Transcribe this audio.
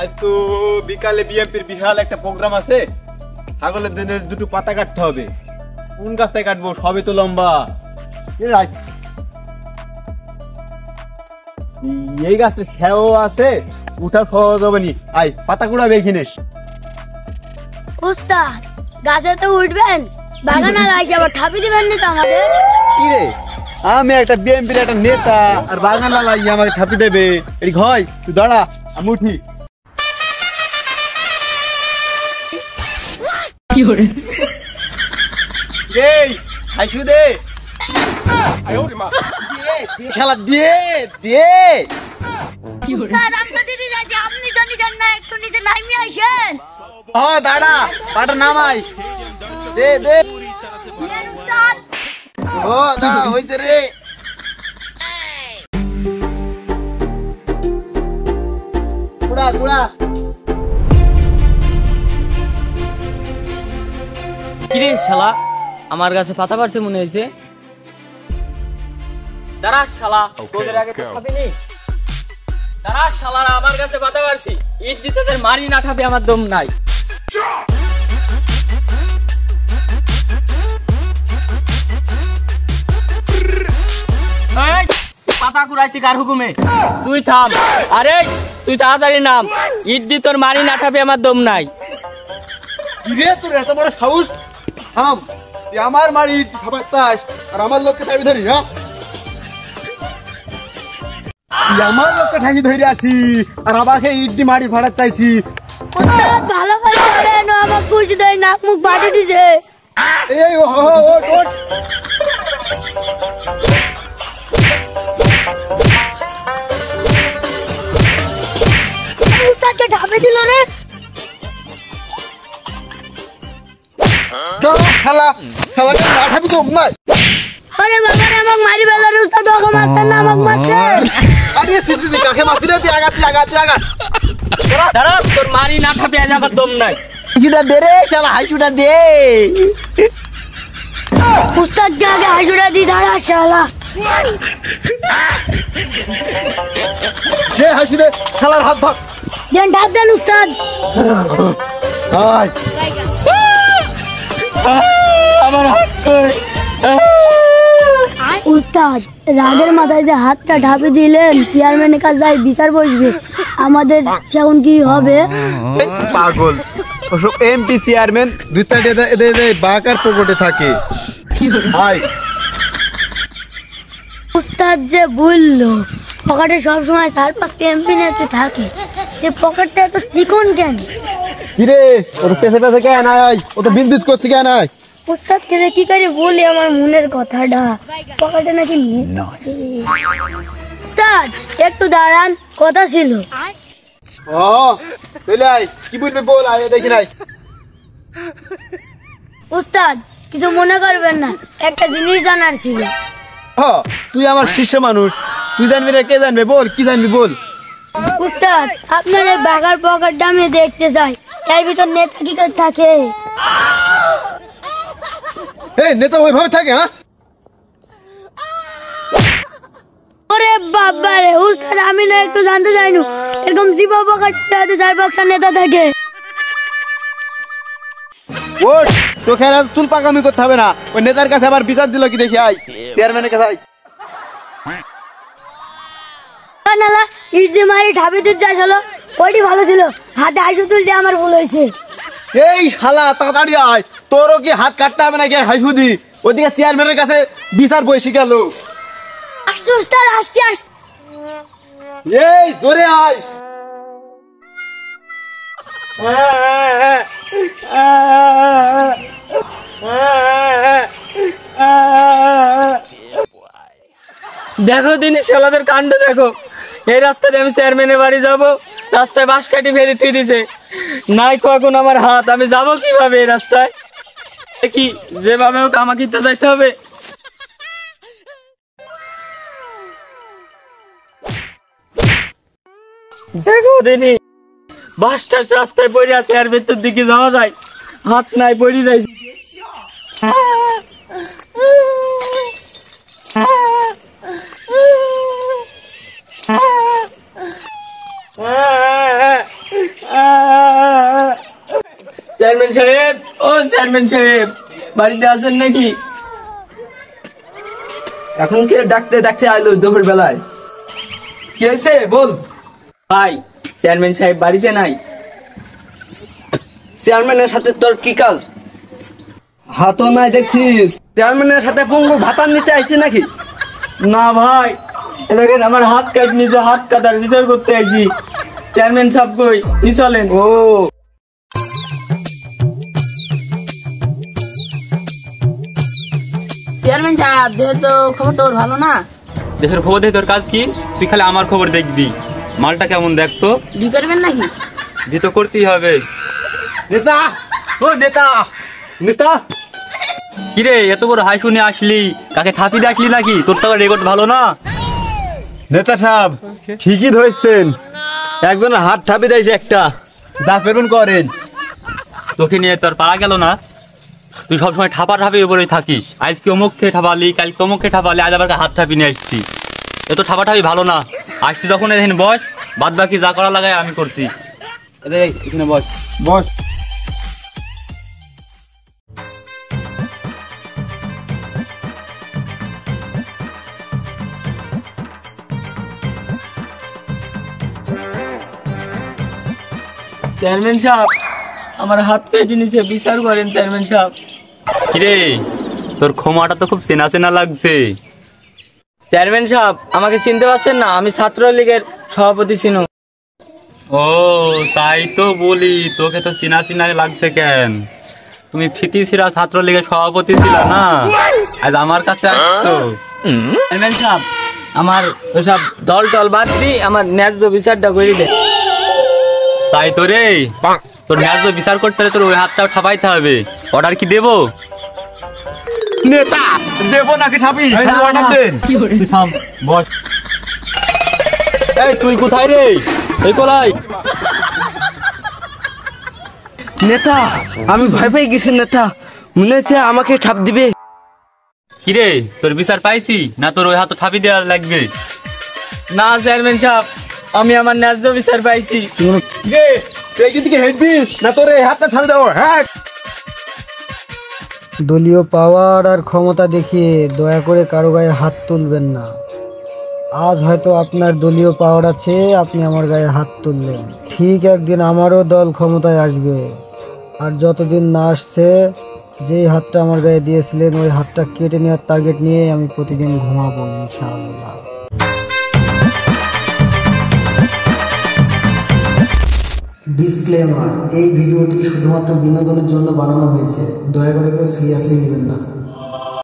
আজ তো বিকালে বিএমপির বিশাল একটা প্রোগ্রাম আছে। ছাগলের জন্য দুটো পাতা কাটতে হবে। কোন গাছটায় কাটবো? সবে তো লম্বা। এই গাছটা ছাও আছে, উঠা সহজ হবে নি। আয় পাতা কুড়াবে এখানে। উস্তাদ গাছে তো উঠবেন, বাগানে লাগাইছে আবার ঠাপি দিবেন না তো আমাদের? কি রে, আমি একটা বিএমপির একটা নেতা আর বাগান লাগিয়ে আমাকে ঠাপি দেবে? এই ঘয় তুই দাঁড়া, আমি উঠি। এই হাইসু দে, শালা দে দে। উস্তাদ আমি তো দিদি যাচ্ছি, আপনি তো নিচে না, একটু নিচে নামিয়ে আসেন। ও দাঁড়া, পাটা নামাই। দে দে। নেন উস্তাদ। ও দাঁড়া, হইছে রে। কুড়া কুড়া। কিরে শালা, আমার কাছে পাতা পারছে মনে হয়েছে। দাঁড়া শালা, তোদের আগে তো খাবিনি। দাঁড়া শালারা, আমার কাছে পাতা পারছি। ইট দিতে তোদের মারি না ঠাপি আমার দম নাই। এই, পাতা কুড়াইছি কার হুকুমে? তুই থাম। আরে তুই তাড়াতাড়ি নাম, ইট দি তোর মারি না ঠাপি আমার দম নাই। কিরে তোর এত বড় সাহস? থাম, তুই আমার মারি খাবার চাস আর আমার লোককে চাবি ধরি? হ্যাঁ, তুই আমার লোককে ঠাকি ধরে আছি আর আমাকে ইডি মারি ভাড়া চাইছি। উস্তাদ ভালো করে ধরেন, ও আমার কুচি ধরে নাক মুখ বাড়ি দিছে। এই ও ওঠ। উস্তাদকে ঠাপি দিল রে। খেলা খেলাকে না ঠাকি তো নাই। আরে বাবা রে, আমাকে মারি বেলার উস্তাদ ওকে মারতেন না, আমাকে মারছেন। আরে সিসি কাকে মাসি রে? তুই আগাত আগাত আগাত। দাঁড়া, তোর মারি না ঠাপি আজ আমার দম নাই। হাইচুটা দে রে শালা, হাইচুটা দে। উস্তাদ কে আগে হাসুড়া দি, দাঁড়া শালা। দে হাইচু দে, খেলার হাত ধর। দেন ঢাক দেন উস্তাদ। আয় আমার হাত কই? উস্তাদ রাগের মাথায় যে হাতটা ঢাপে দিলেন, চেয়ারম্যানের কাছে যাই বিচার বসবে, আমাদের সেমন কি হবে? এই পাগল, ওসব এমপি চেয়ারম্যান দুই চারটে এদের বাঁকার পকেটে থাকে। আয় উস্তাদ যে বললো পকেটে সবসময় 4-5টা এমপি নেতে থাকে, যে পকেটটা এত চিকন কেন? কিরে ওর পেছে পেছে কেন আয়? ও তো বিজনেস করছে কেন আয়? উস্তাদকে যে কি করে বলি আমার মনের কথাটা, পকেটে নাকি উস্তাদ একটু দাঁড়ান, কথা ছিল। ও চলে আয়, কি বলবে বল, আয় দেখি নাই। উস্তাদ কিছু মনে করবেন না, একটা জিনিস জানার ছিল। তুই আমার শিষ্য মানুষ, তুই জানবি না কে জানবে? বল কি জানবি বল। উস্তাদ আপনার এই বাগার পকেটটা আমি দেখতে চাই, এর ভিতর নেতা কি করে থাকে? এই নেতা ওইভাবে থাকে? হ্যাঁ, ওরে বাবা রে উস্তাদ, আমি না একটু জানতে চাইনু এরকম জীবা পকেটে 4-5টা নেতা থাকে। ওঠ, তোকে আর চুল পাকামি করতে হবে না। ওই নেতার কাছে আবার বিচার দিল কি দেখি, আয় চেয়ারম্যানের কাছে আয়। নালা ইডি মারি ঠাপি দিতে যাইছিল, ওইটি ভালো ছিল, হাতে আইসু তুলতে আমার ভুল হয়েছে। এই শালা তাড়াতাড়ি আয়, তোরও কি হাত কাটতে হবে নাকি? হাইফুদি ওইদিকে চেয়ারম্যানের কাছে বিচার বসে গেল। আসতে উস্তাদ, আসতে আসতে। এই জোরে আয়। দেখো দিন শালাদের কাণ্ড দেখো। এই রাস্তাতে আমি চেয়ারম্যানের বাড়ি যাব, রাস্তায় বাঁশ কাটি ফেলে তুই দিছে নাই কখন আমার হাত, আমি যাব কিভাবে এই রাস্তায়? কি যেভাবে হোক আমাকে তো যাইতে হবে। দেখো দিনি বাসটা রাস্তায় পড়ে আছে, আর ভেতর দিকে যাওয়া যায়, হাত নাই, পড়ে যাই। চেয়ারম্যান সাহেব, ও চেয়ারম্যান সাহেব, বাড়িতে আছেন নাকি? এখন কে ডাকতে ডাকতে আইলো দুপুর বেলায়? কি হয়েছে বল। ভাই, চেয়ারম্যান সাহেব বাড়িতে নাই। চেয়ারম্যানের সাথে তোর কি কাজ? হাতও নাই দেখছিস। চেয়ারম্যানের সাথে পঙ্গু ভাতার নিতে আইছি নাকি? না ভাই, দেখেন আমার হাত কাট, নিজে হাত কাটার বিচার করতে আইছি। চেয়ারম্যান সাহেব কই, কি চলেন? ও চেয়ারম্যান সাহেব, যেহেতু খবরটা ওর ভালো না, দেশের খবর দেখে তোর কাজ কি? তুই খালি আমার খবর দেখবি। মালটা কেমন দেখতো? জি করবেন নাকি? জি তো করতেই হবে। নেতা, ও নেতা, নেতা। কিরে, এত বড় হাই শুনে আসলি, কাকে থাপি দিয়ে আসলি নাকি? তোর তো রেকর্ড ভালো না। নেতা সাহেব ঠিকই ধরছেন, একজনের হাত ঠাপি দিয়েছে একটা, যা করবেন করেন। তোকে নিয়ে তোর পারা গেল না? তুই সবসময় ঠাপা ঠাপি উপরেই থাকিস। আজকে অমুককে ঠাপালি, কাল তমুককে ঠাপালি, আজ আবার হাত ঠাপি নিয়ে আসছি। এত ঠাপা ঠাপি ভালো না। আসছি যখন এখানে বস, বাদ বাকি যা করা লাগায় আমি করছি। এখানে বস। বস। চেয়ারম্যান সাহেব, আমার হাত কেটে নিচে, বিচার করেন চেয়ারম্যান সাহেব। কিরে, তোর ক্ষমাটা তো খুব চেনা চেনা লাগছে। চেয়ারম্যান সাহেব, আমাকে চিনতে পারছেন না? আমি ছাত্রলীগের সভাপতি ছিল। ও তাই তো বলি, তোকে তো চিনা চিনা লাগছে কেন? তুমি ফিতি ছিলা, ছাত্রলীগের সভাপতি ছিল না? আজ আমার কাছে আসছো? চেয়ারম্যান সাহেব, আমার ওসব দল টল বাদ দিই, আমার ন্যায্য বিচারটা করে দে। তাই তো রে, তোর ন্যায্য বিচার করতে হলে তোর ওই হাতটাও ঠাপাইতে হবে। অর্ডার কি দেবো? নেতা, দেবো নাকি ঠাপি? অর্ডার দেন। থাম, বস। এই তুই কোথায় রে? এই কোলাই। নেতা, আমি ভয় পেয়ে গেছি নেতা, মনে হচ্ছে আমাকে ঠাপ দিবে। কিরে, তোর বিচার পাইছি না? তোর ওই হাত ঠাপি দেওয়া লাগবে। না চেয়ারম্যান সাহেব, আমি আমার ন্যায্য বিচার পাইছি। রে, তুই এদিকে হেঁটবি না তোর এই হাতটা ঠাপি দেবো? হ্যাঁ। দলীয় পাওয়ার আর ক্ষমতা দেখিয়ে দয়া করে কারো গায়ে হাত তুলবেন না। আজ হয়তো আপনার দলীয় পাওয়ার আছে, আপনি আমার গায়ে হাত তুললেন, ঠিক একদিন আমারও দল ক্ষমতায় আসবে। আর যতদিন না আসছে, যেই হাতটা আমার গায়ে দিয়েছিলেন ওই হাতটা কেটে নেওয়ার টার্গেট নিয়ে আমি প্রতিদিন ঘুমাবো ইনশাআল্লাহ। ডিসক্লেমার, এই ভিডিওটি শুধুমাত্র বিনোদনের জন্য বানানো হয়েছে, দয়া করে কেউ সিরিয়াসলি নেবেন না।